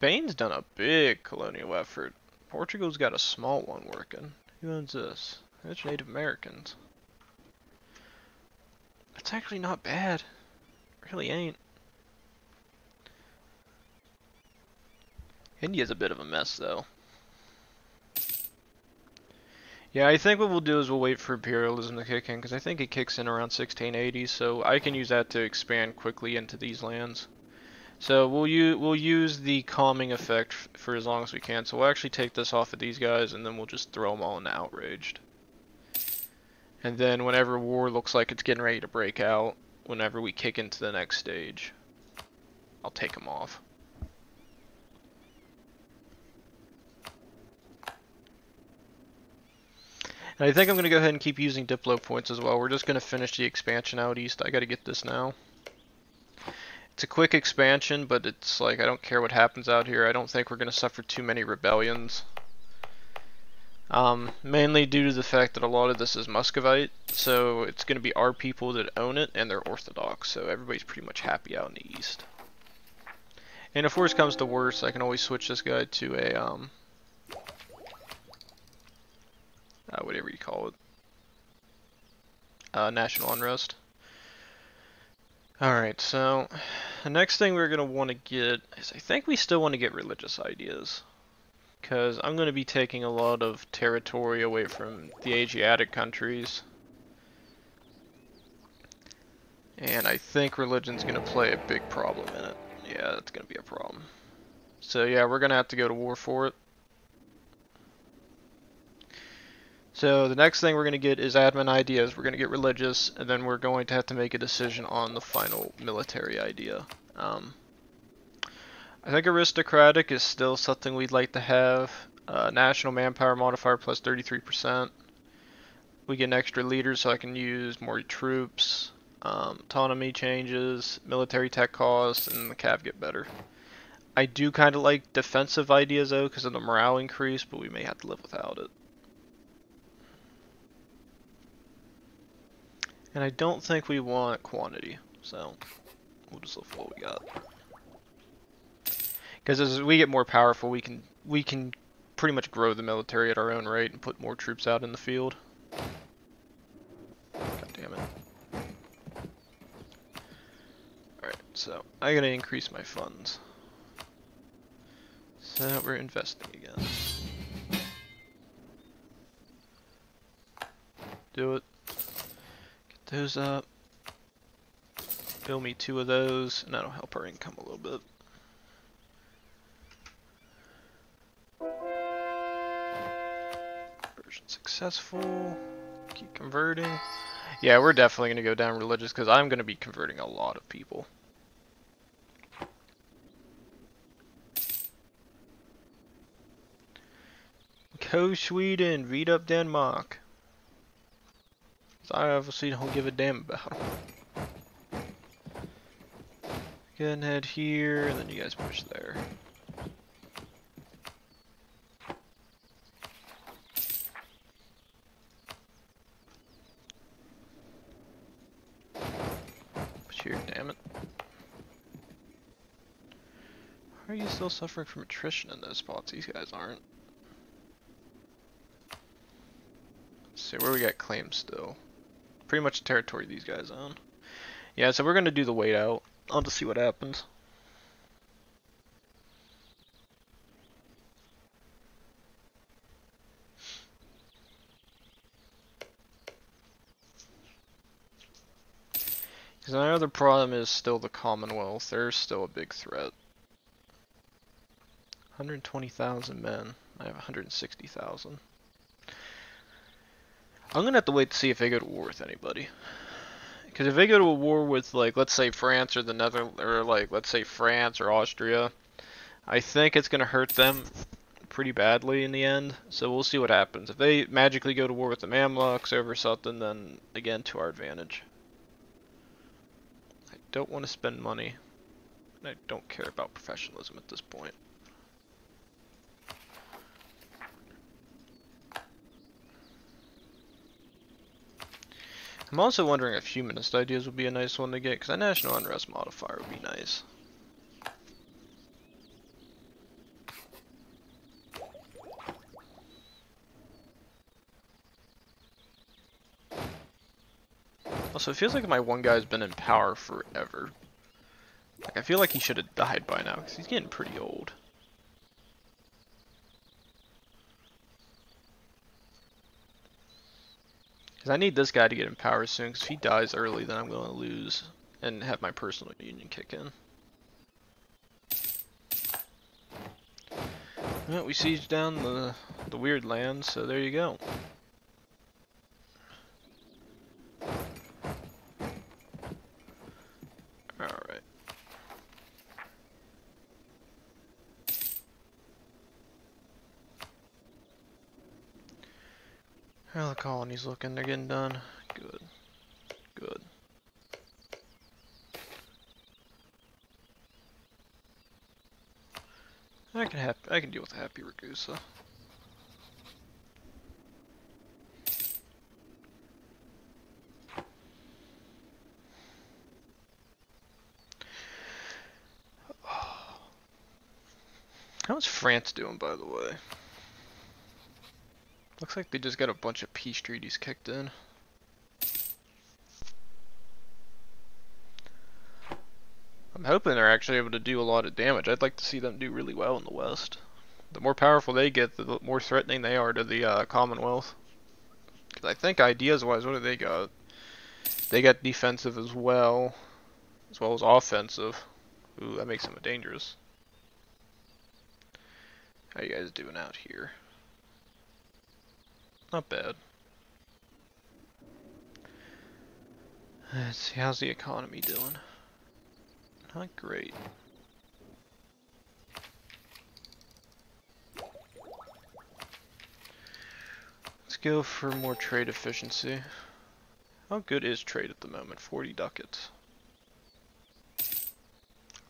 Spain's done a big colonial effort. Portugal's got a small one working. Who owns this? It's Native Americans. That's actually not bad. Really ain't. India's a bit of a mess though. Yeah, I think what we'll do is we'll wait for imperialism to kick in, because I think it kicks in around 1680, so I can use that to expand quickly into these lands. So we'll use the calming effect for as long as we can. So we'll actually take this off of these guys, and then we'll just throw them all into outraged. And then whenever war looks like it's getting ready to break out, whenever we kick into the next stage, I'll take them off. And I think I'm going to go ahead and keep using Diplo points as well. We're just going to finish the expansion out east. I got to get this now. It's a quick expansion, but it's like, I don't care what happens out here. I don't think we're going to suffer too many rebellions. Mainly due to the fact that a lot of this is Muscovite, so it's going to be our people that own it, and they're Orthodox, so everybody's pretty much happy out in the east. And if worse comes to worse, I can always switch this guy to a, whatever you call it, national unrest. Alright, so the next thing we're going to want to get is, I think we still want to get religious ideas. Because I'm going to be taking a lot of territory away from the Asiatic countries. And I think religion's going to play a big problem in it. Yeah, that's going to be a problem. So yeah, we're going to have to go to war for it. So the next thing we're going to get is admin ideas. We're going to get religious, and then we're going to have to make a decision on the final military idea. I think aristocratic is still something we'd like to have. National manpower modifier plus 33%. We get an extra leader so I can use more troops. Autonomy changes, military tech costs, and the cav get better. I do kind of like defensive ideas though because of the morale increase, but we may have to live without it. And I don't think we want quantity, so we'll just live with what we got. Because as we get more powerful, we can pretty much grow the military at our own rate and put more troops out in the field. God damn it. Alright, so I gotta increase my funds. So we're investing again. Do it. Get those up. Build me 2 of those, and that'll help our income a little bit. Conversion successful. Keep converting. Yeah, we're definitely going to go down religious because I'm going to be converting a lot of people. Go Sweden, read up Denmark. I obviously don't give a damn about them. Go ahead and head here, and then you guys push there. Push here, damn it. Why are you still suffering from attrition in those spots? These guys aren't. Let's see where we got claims still. Pretty much the territory these guys own. Yeah, so we're gonna do the wait out. I'll just see what happens. Because my other problem is still the Commonwealth. They're still a big threat. 120,000 men. I have 160,000. I'm gonna have to wait to see if they go to war with anybody. Because if they go to a war with, like, let's say France or the Netherlands, or like, let's say France or Austria, I think it's gonna hurt them pretty badly in the end. So we'll see what happens. If they magically go to war with the Mamluks over something, then again to our advantage. I don't want to spend money. I don't care about professionalism at this point. I'm also wondering if humanist ideas would be a nice one to get, because a national unrest modifier would be nice. Also, it feels like my one guy's been in power forever. Like, I feel like he should have died by now, because he's getting pretty old. Because I need this guy to get in power soon, because if he dies early, then I'm going to lose and have my personal union kick in. Well, we sieged down the weird land, so there you go. Alright. How are the colonies looking? They're getting done. Good. Good. I can deal with a happy Ragusa. How's France doing, by the way? Looks like they just got a bunch of peace treaties kicked in. I'm hoping they're actually able to do a lot of damage. I'd like to see them do really well in the West. The more powerful they get, the more threatening they are to the Commonwealth. Because I think ideas-wise, what do they got? They got defensive as well as offensive. Ooh, that makes them dangerous. How you guys doing out here? Not bad. Let's see, how's the economy doing? Not great. Let's go for more trade efficiency. How good is trade at the moment? 40 ducats.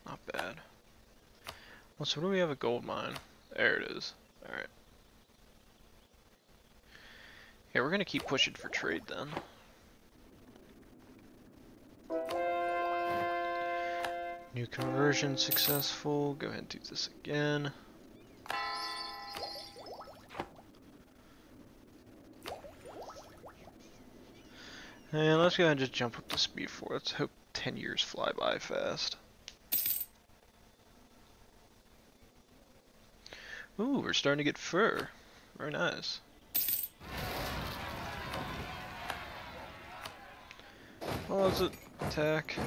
Not bad. Well, so where do we have a gold mine? There it is. Alright. Yeah, we're gonna keep pushing for trade then. New conversion successful. Go ahead and do this again. And let's go ahead and just jump up to speed 4. Let's hope 10 years fly by fast. Ooh, we're starting to get fur. Very nice. What was it? Attack.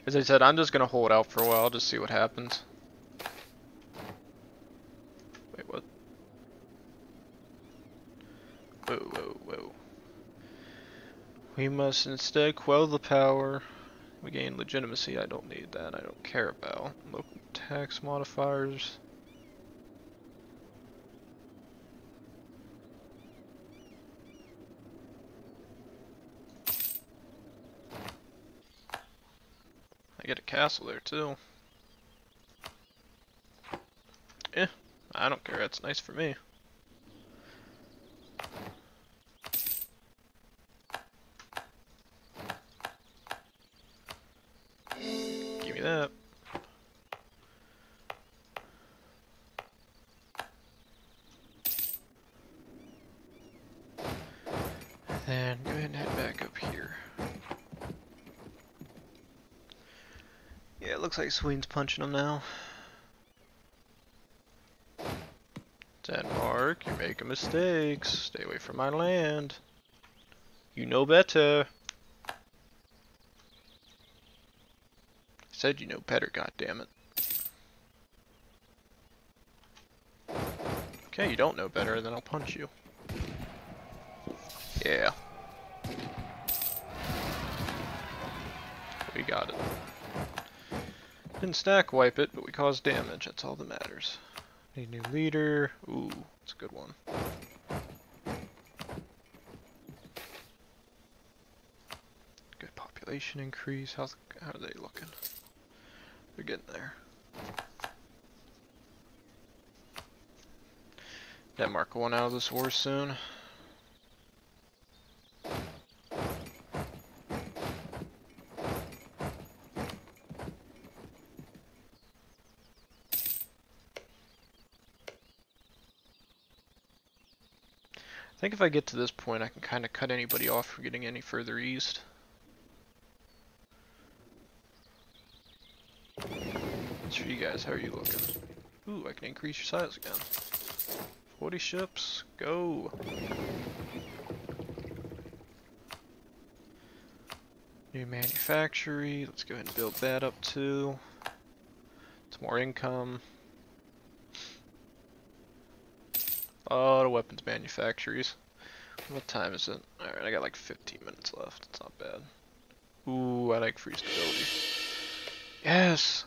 As I said, I'm just gonna hold out for a while, just see what happens. Wait, what? Whoa, whoa, whoa. We must instead quell the power. We gain legitimacy. I don't need that. I don't care about. Local tax modifiers. I get a castle there too. Eh, I don't care. That's nice for me. Give me that. Then go ahead and head back up here. Yeah, it looks like Sweden's punching them now. Denmark, you're making mistakes. Stay away from my land. You know better. I said you know better, goddammit. Okay, you don't know better, then I'll punch you. Yeah. We got it. Didn't stack wipe it, but we caused damage. That's all that matters. Need a new leader. Ooh, that's a good one. Good population increase. How are they looking? They're getting there. Denmark will want out of this war soon. I think if I get to this point, I can kind of cut anybody off from getting any further east. As for you guys, how are you looking? Ooh, I can increase your size again. 40 ships, go! New manufactory, let's go ahead and build that up too. It's more income. A lot of weapons manufactories. What time is it? Alright, I got like 15 minutes left. It's not bad. Ooh, I like free stability. Yes!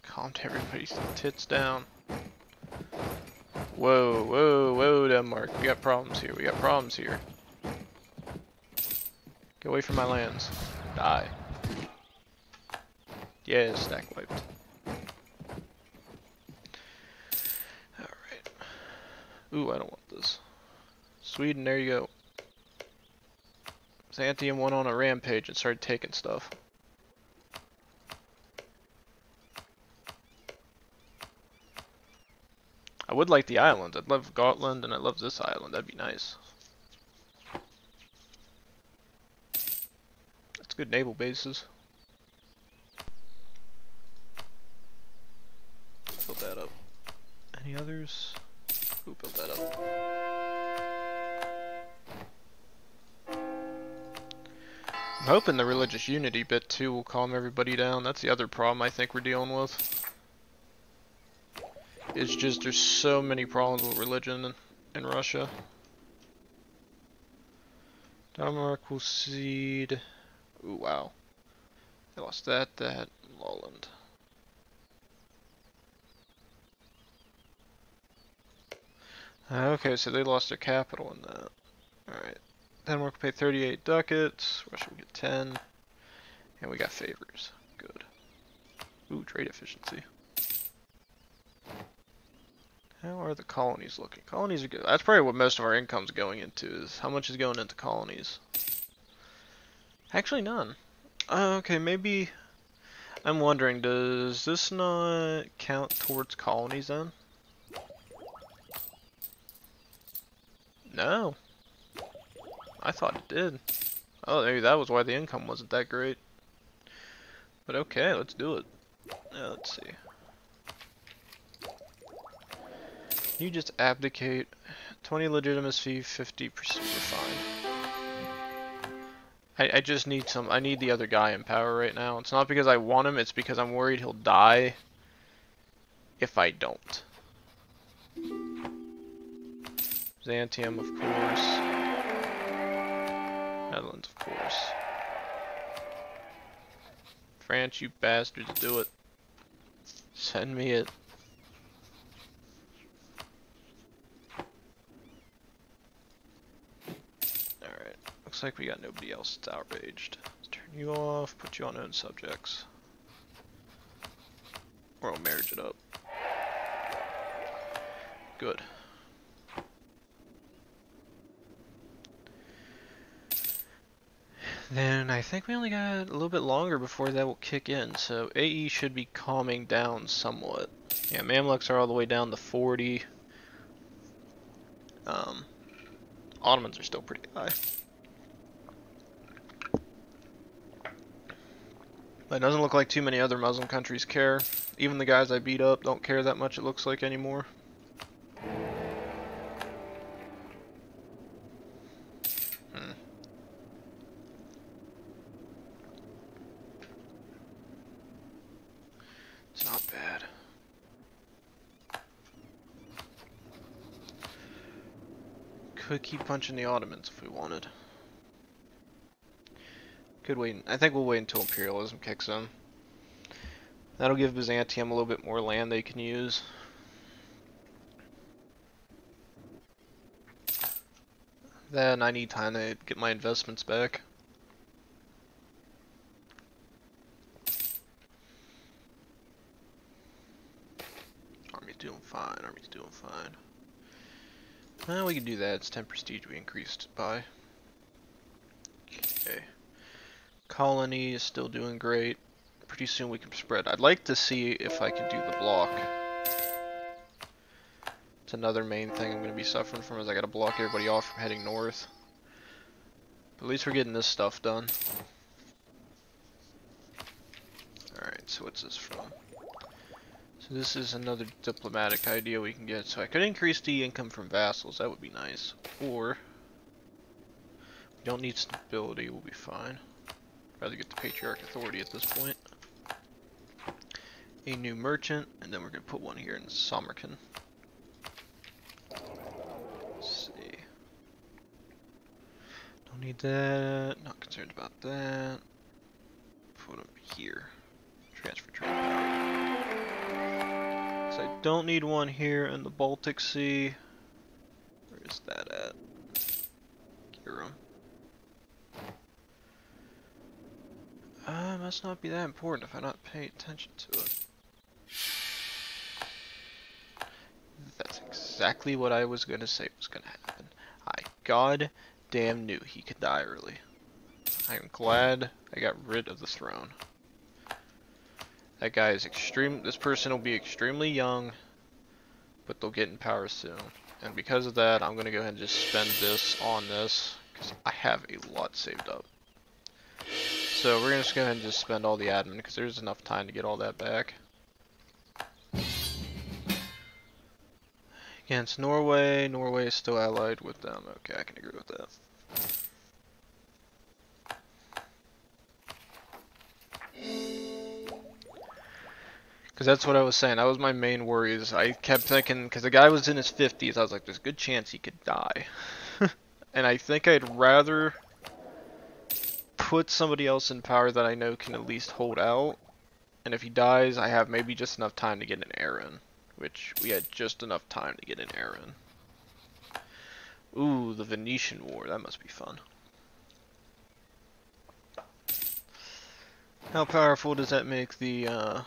Calmed everybody's tits down. Whoa, whoa, whoa, Denmark. We got problems here. We got problems here. Get away from my lands. Die. Yeah, stack wiped. Alright. Ooh, I don't want this. Sweden, there you go. Byzantium went on a rampage and started taking stuff. I would like the islands. I'd love Gotland and I love this island. That'd be nice. That's good naval bases. Build that up. Any others? Ooh, build that up. I'm hoping the religious unity bit too will calm everybody down. That's the other problem I think we're dealing with. It's just there's so many problems with religion in Russia. Denmark will cede. Ooh, wow. They lost that, Lolland. Okay, so they lost their capital in that. Alright. Denmark will pay 38 ducats, Russia will get 10, and we got favors. Good. Ooh, trade efficiency. How are the colonies looking? Colonies are good. That's probably what most of our income's going into, is how much is going into colonies. Actually, none. Okay, maybe... I'm wondering, does this not count towards colonies then? No. I thought it did. Oh, maybe that was why the income wasn't that great. But okay, let's do it. Let's see. You just abdicate. 20 legitimacy, 50%, we're fine. I just need some, I need the other guy in power right now. It's not because I want him, it's because I'm worried he'll die if I don't. Byzantium, of course. Netherlands, of course. France, you bastards, do it. Send me it. Alright, looks like we got nobody else that's outraged. Let's turn you off, put you on own subjects. Or I'll marriage it up. Good. Then I think we only got a little bit longer before that will kick in, so AE should be calming down somewhat. Yeah, Mamluks are all the way down to 40. Ottomans are still pretty high. But it doesn't look like too many other Muslim countries care. Even the guys I beat up don't care that much, it looks like, anymore. It's not bad. Could keep punching the Ottomans if we wanted. Could wait. I think we'll wait until imperialism kicks in. That'll give Byzantium a little bit more land they can use. Then I need time to get my investments back. Army's doing fine, Army's doing fine. Well, we can do that, it's 10 prestige we increased by. Okay. Colony is still doing great. Pretty soon we can spread. I'd like to see if I can do the block. It's another main thing I'm going to be suffering from, is I got to block everybody off from heading north. But at least we're getting this stuff done. Alright, so what's this from? So this is another diplomatic idea we can get. So I could increase the income from vassals, that would be nice. Or, we don't need stability, we'll be fine. Rather get the Patriarch authority at this point. A new merchant, and then we're going to put one here in Samarkand. Let's see. Don't need that, not concerned about that. Put them here. Transfer trade power. So I don't need one here in the Baltic Sea. Where is that at? Girum. Must not be that important if I not pay attention to it. That's exactly what I was gonna say was gonna happen. I goddamn knew he could die early. I am glad I got rid of the throne. That guy is this person will be extremely young, but they'll get in power soon. And because of that, I'm gonna go ahead and just spend this on this, because I have a lot saved up. So we're gonna just go ahead and just spend all the admin, because there's enough time to get all that back. Against Norway, Norway is still allied with them. Okay, I can agree with that. Because that's what I was saying, that was my main worry, is I kept thinking, because the guy was in his 50s, I was like, there's a good chance he could die. And I think I'd rather put somebody else in power that I know can at least hold out, and if he dies, I have maybe just enough time to get an heir in, which we had just enough time to get an heir in. Ooh, the Venetian War, that must be fun. How powerful does that make the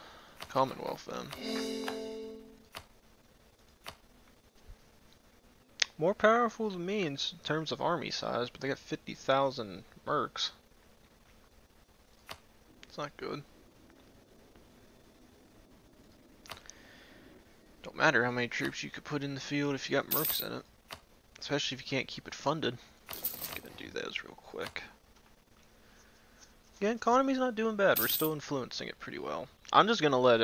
Commonwealth then? More powerful than me in terms of army size, but they got 50,000 mercs. It's not good. Don't matter how many troops you could put in the field if you got mercs in it. Especially if you can't keep it funded. I'm gonna do those real quick. Yeah, economy's not doing bad. We're still influencing it pretty well. I'm just gonna let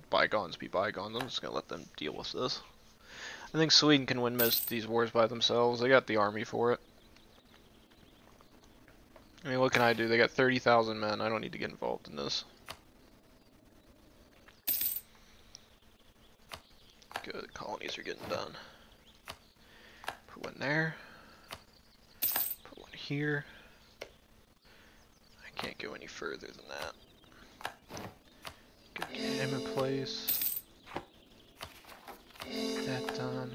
bygones be bygones. I'm just gonna let them deal with this. I think Sweden can win most of these wars by themselves. They got the army for it. I mean, what can I do? They got 30,000 men. I don't need to get involved in this. Good, colonies are getting done. Put one there. Put one here. I can't go any further than that. Good, get him in place. Get that done.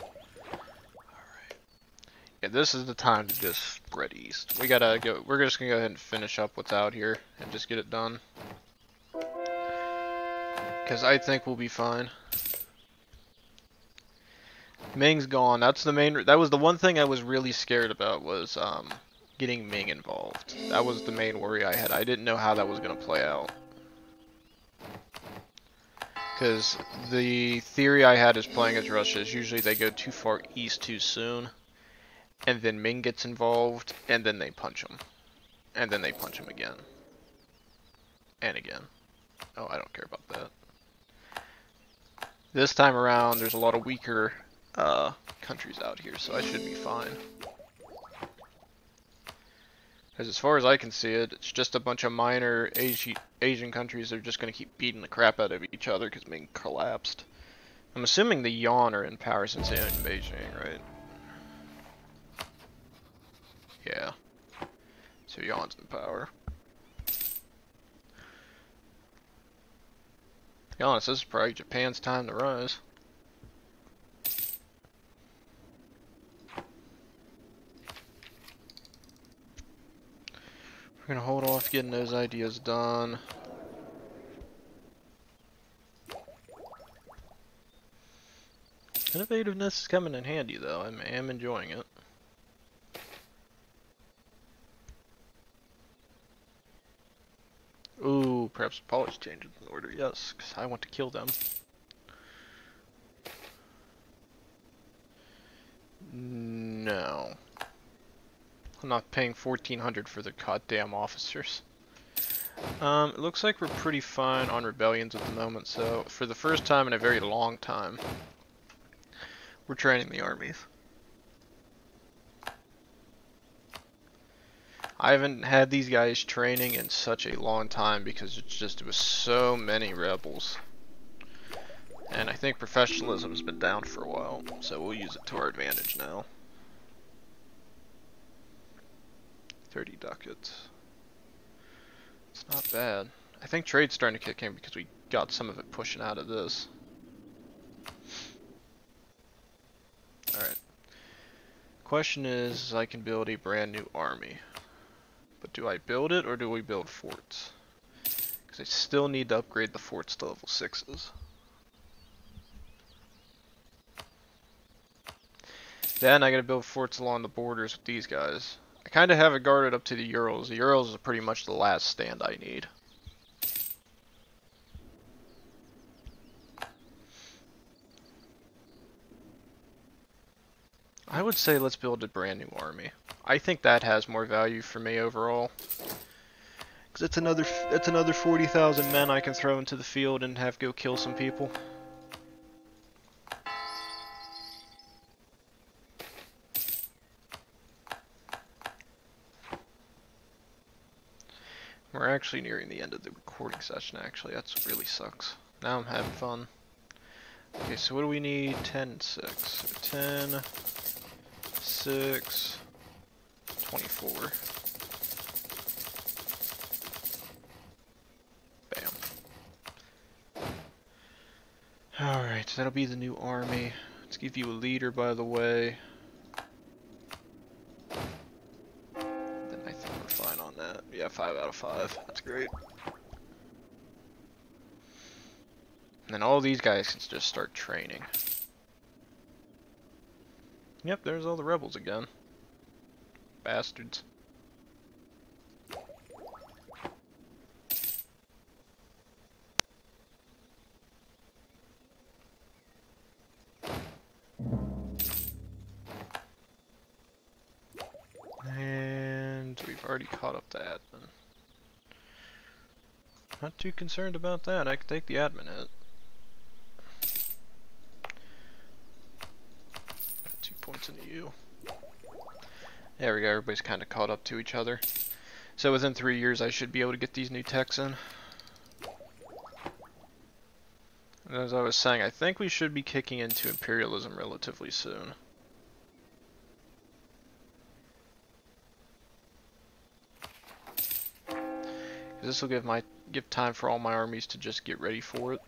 Alright. Yeah, this is the time to just spread east. We gotta go, we're just gonna go ahead and finish up what's out here and just get it done. Because I think we'll be fine. Ming's gone. That's the main. That was the one thing I was really scared about, was getting Ming involved. That was the main worry I had. I didn't know how that was going to play out. Because the theory I had is playing as Russia is usually they go too far east too soon, and then Ming gets involved, and then they punch him. And then they punch him again. And again. Oh, I don't care about that. This time around, there's a lot of weaker countries out here, so I should be fine. Because as far as I can see it, it's just a bunch of minor Asian countries that are just going to keep beating the crap out of each other because Ming collapsed. I'm assuming the Yuan are in power since they own Beijing, right? Yeah. So Yuan's in power. To be honest, this is probably Japan's time to rise. We're gonna hold off getting those ideas done. Innovativeness is coming in handy though, I am enjoying it. Ooh, perhaps polish changes in order, yes, because I want to kill them. No. I'm not paying 1,400 for the goddamn officers. It looks like we're pretty fine on rebellions at the moment, so for the first time in a very long time, we're training the armies. I haven't had these guys training in such a long time because it was so many rebels. And I think professionalism's been down for a while, so we'll use it to our advantage now. 30 ducats. It's not bad. I think trade's starting to kick in because we got some of it pushing out of this. Alright. Question is, I can build a brand new army. But do I build it or do we build forts? Because I still need to upgrade the forts to level 6s. Then I gotta build forts along the borders with these guys. I kinda have it guarded up to the Urals. The Urals is pretty much the last stand I need. I would say let's build a brand new army. I think that has more value for me overall. Because it's another 40,000 men I can throw into the field and have go kill some people. We're actually nearing the end of the recording session, actually. That's really sucks. Now I'm having fun. Okay, so what do we need? 10 and 6. So 10, 6, 24. Bam. Alright, so that'll be the new army. Let's give you a leader, by the way. Yeah, 5 out of 5. That's great. And then all these guys can just start training. Yep, there's all the rebels again. Bastards. And we've already caught up to admin. Not too concerned about that. I can take the admin hit. 2 points into you. There we go. Everybody's kind of caught up to each other. So within 3 years, I should be able to get these new techs in. And as I was saying, I think we should be kicking into imperialism relatively soon. This will give time for all my armies to just get ready for it.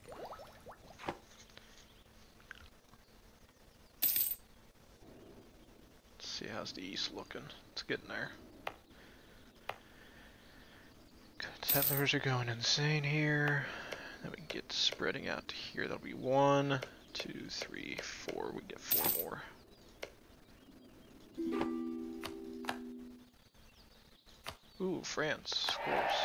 Let's see how's the east looking. It's getting there. Good, settlers are going insane here. Then we can get spreading out to here. That'll be 1, 2, 3, 4. We get 4 more. Ooh, France, of course.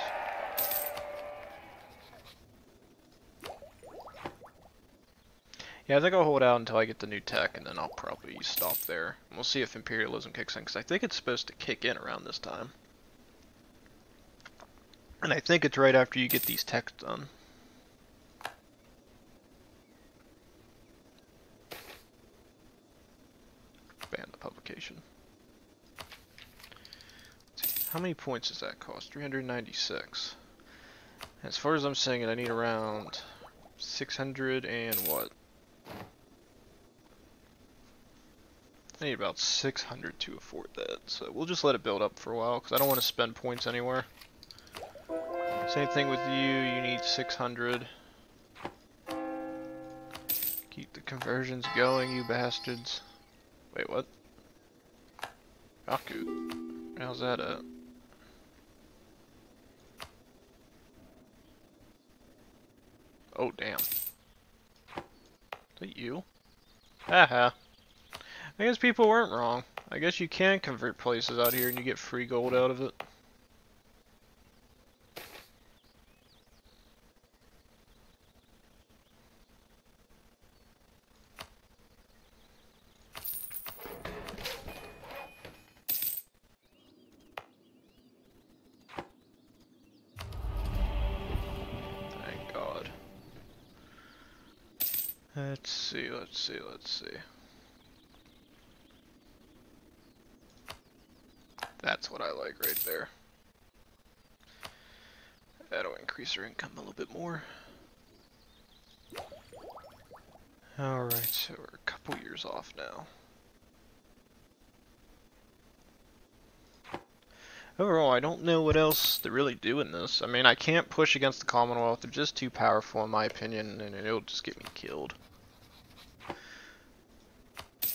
Yeah, I think I'll hold out until I get the new tech, and then I'll probably stop there. We'll see if imperialism kicks in, because I think it's supposed to kick in around this time. And I think it's right after you get these techs done. Ban the publication. How many points does that cost? 396. As far as I'm saying it, I need around 600 and what? I need about 600 to afford that, so we'll just let it build up for a while, because I don't want to spend points anywhere. Same thing with you, you need 600. Keep the conversions going, you bastards. Wait, what? Baku. How's that at? Oh, damn. Is that you? Haha. I guess people weren't wrong. I guess you can convert places out here and you get free gold out of it. Let's see, let's see, let's see. That's what I like right there. That'll increase our income a little bit more. Alright, so we're a couple years off now. Overall, I don't know what else to really do in this. I mean, I can't push against the Commonwealth. They're just too powerful in my opinion, and it'll just get me killed.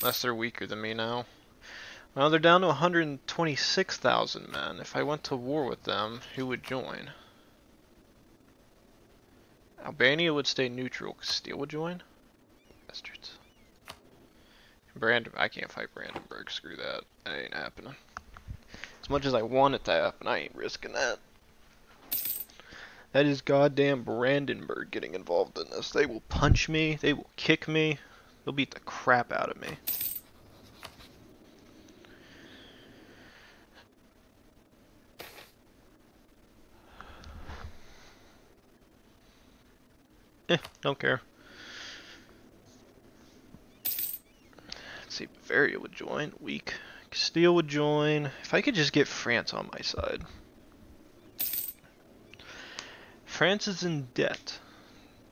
Unless they're weaker than me now. Well, they're down to 126,000 men. If I went to war with them, who would join? Albania would stay neutral. Castile would join? Bastards. I can't fight Brandenburg. Screw that. That ain't happening. As much as I want it to happen, I ain't risking that. That is goddamn Brandenburg getting involved in this. They will punch me. They will kick me. They'll beat the crap out of me. Don't care. Let's see, Bavaria would join. Weak. Castile would join. If I could just get France on my side. France is in debt.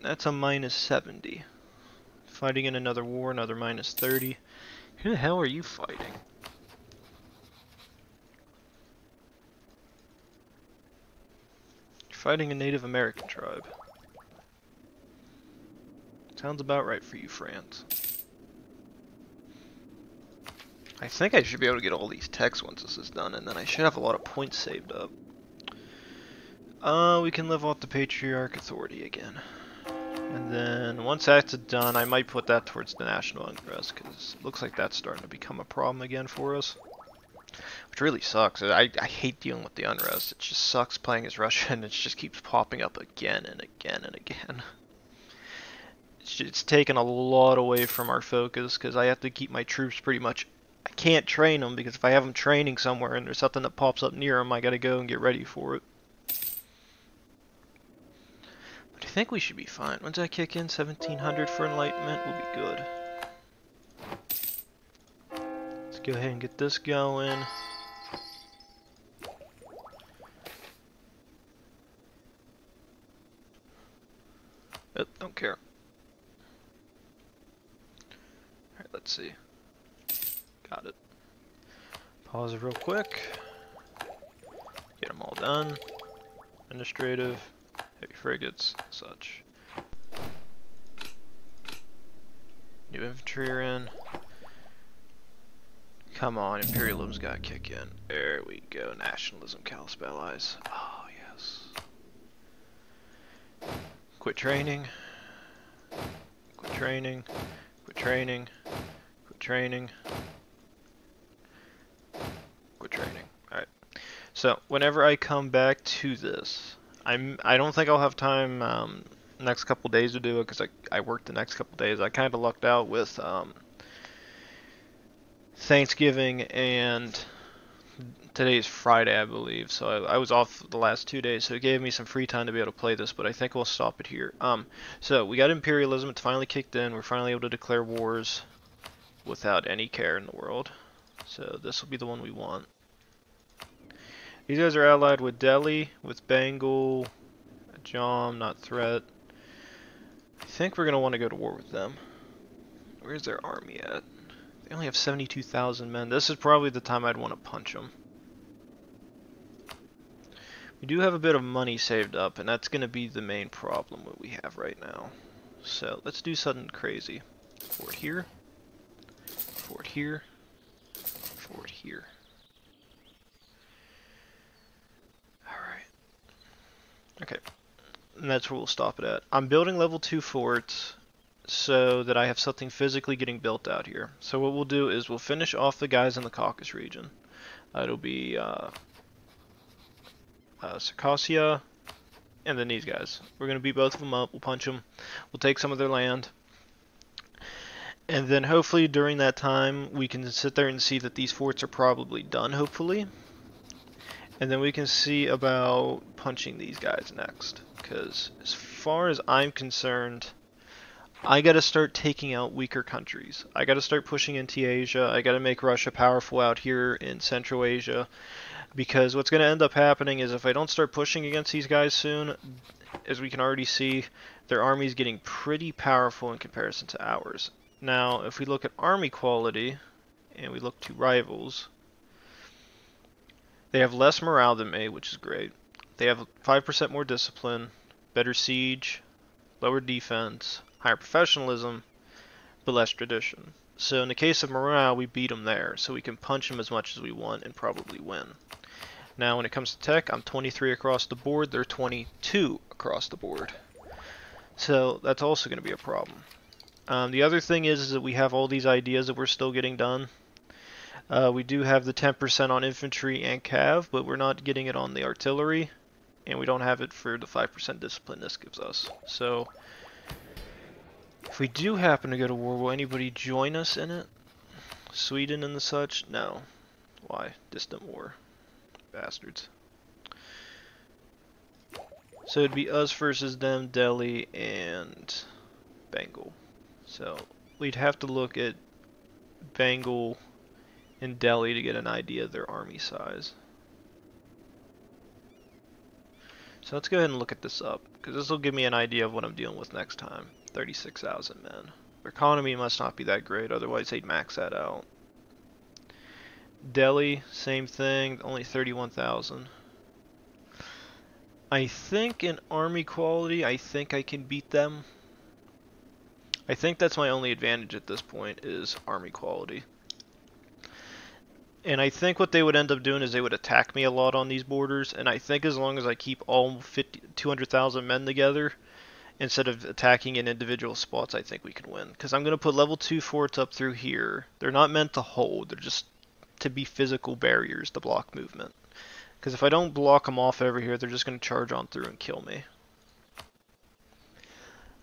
That's a minus 70. Fighting in another war, another minus 30. Who the hell are you fighting? You're fighting a Native American tribe. Sounds about right for you, France. I think I should be able to get all these techs once this is done, and then I should have a lot of points saved up. We can live off the Patriarch Authority again. And then once that's done, I might put that towards the national unrest, because it looks like that's starting to become a problem again for us. Which really sucks. I hate dealing with the unrest. It just sucks playing as Russia, and it just keeps popping up again and again and again. It's taken a lot away from our focus, because I have to keep my troops pretty much... I can't train them, because if I have them training somewhere and there's something that pops up near them, I gotta go and get ready for it. But I think we should be fine. Once I kick in 1700 for Enlightenment, we'll be good. Let's go ahead and get this going. Oh, don't care. Alright, let's see. Got it. Pause it real quick. Get them all done. Administrative, heavy frigates, such. New infantry are in. Come on, imperialism's gotta kick in. There we go. Nationalism, Callous allies. Oh yes. Quit training. Quit training. Quit training. Quit training. Quit training. Alright. So, whenever I come back to this, I don't think I'll have time next couple days to do it, because I work the next couple days. I kind of lucked out with Thanksgiving, and today's Friday, I believe, so I was off the last 2 days, so it gave me some free time to be able to play this, but I think we'll stop it here. So, we got imperialism, it's finally kicked in, we're finally able to declare wars without any care in the world. So this will be the one we want. These guys are allied with Delhi, with Bengal, Jam, not threat. I think we're going to want to go to war with them. Where's their army at? They only have 72,000 men. This is probably the time I'd want to punch them. We do have a bit of money saved up, and that's going to be the main problem that we have right now. So let's do something crazy. Fort here. Fort here. Fort here. Alright. Okay. And that's where we'll stop it at. I'm building level 2 forts so that I have something physically getting built out here. So what we'll do is we'll finish off the guys in the Caucasus region. It'll be Circassia and then these guys. We're going to beat both of them up. We'll punch them. We'll take some of their land. And then hopefully during that time we can sit there and see that these forts are probably done, hopefully. And then we can see about punching these guys next. Because as far as I'm concerned, I gotta start taking out weaker countries. I gotta start pushing into Asia. I gotta make Russia powerful out here in Central Asia. Because what's gonna end up happening is if I don't start pushing against these guys soon, as we can already see, their army is getting pretty powerful in comparison to ours. Now, if we look at army quality, and we look to rivals, they have less morale than me, which is great. They have 5% more discipline, better siege, lower defense, higher professionalism, but less tradition. So in the case of morale, we beat them there, so we can punch them as much as we want and probably win. Now when it comes to tech, I'm 23 across the board, they're 22 across the board. So that's also going to be a problem. The other thing is that we have all these ideas that we're still getting done. We do have the 10% on infantry and cav, but we're not getting it on the artillery, and we don't have it for the 5% discipline this gives us. So if we do happen to go to war, will anybody join us in it? Sweden and the such? No. Why? Distant war. Bastards. So it'd be us versus them, Delhi, and Bengal. So we'd have to look at Bengal and Delhi to get an idea of their army size. So let's go ahead and look at this up, because this will give me an idea of what I'm dealing with next time. 36,000 men. Their economy must not be that great, otherwise they'd max that out. Delhi, same thing, only 31,000. I think in army quality, I think I can beat them. I think that's my only advantage at this point, is army quality. And I think what they would end up doing is they would attack me a lot on these borders, and I think as long as I keep all 200,000 men together, instead of attacking in individual spots, I think we can win. Because I'm going to put level 2 forts up through here. They're not meant to hold, they're just to be physical barriers to block movement. Because if I don't block them off over here, they're just going to charge on through and kill me.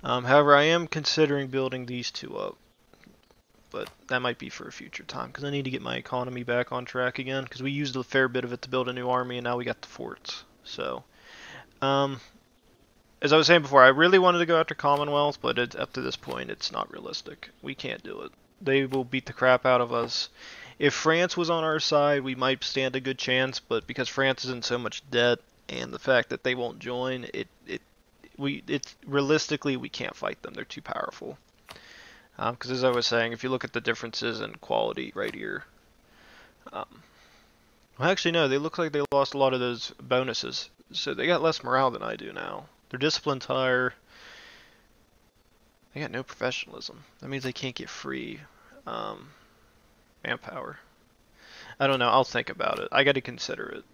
However, I am considering building these two up. But that might be for a future time, because I need to get my economy back on track again, because we used a fair bit of it to build a new army, and now we got the forts. So, as I was saying before, I really wanted to go after Commonwealth, but up to this point, it's not realistic. We can't do it. They will beat the crap out of us. If France was on our side, we might stand a good chance, but because France is in so much debt, and the fact that they won't join, realistically, we can't fight them. They're too powerful. Because as I was saying, if you look at the differences in quality right here, well, actually no, they look like they lost a lot of those bonuses, so they got less morale than I do now. Their discipline's higher. They got no professionalism. That means they can't get free manpower. I don't know. I'll think about it. I got to consider it.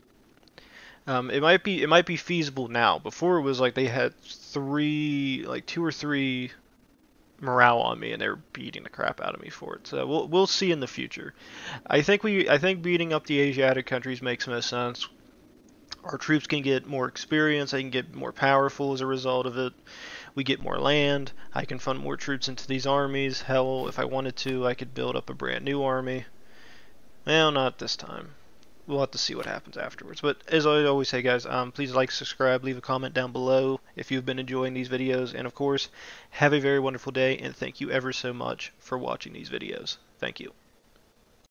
It might be feasible now. Before it was like they had 2 or 3 morale on me, and they were beating the crap out of me for it. So we'll see in the future. I think beating up the Asiatic countries makes most sense. Our troops can get more experience. They can get more powerful as a result of it. We get more land. I can fund more troops into these armies. Hell, if I wanted to, I could build up a brand new army. Well, not this time. We'll have to see what happens afterwards. But as I always say, guys, please like, subscribe, leave a comment down below if you've been enjoying these videos. And of course, have a very wonderful day, and thank you ever so much for watching these videos. Thank you.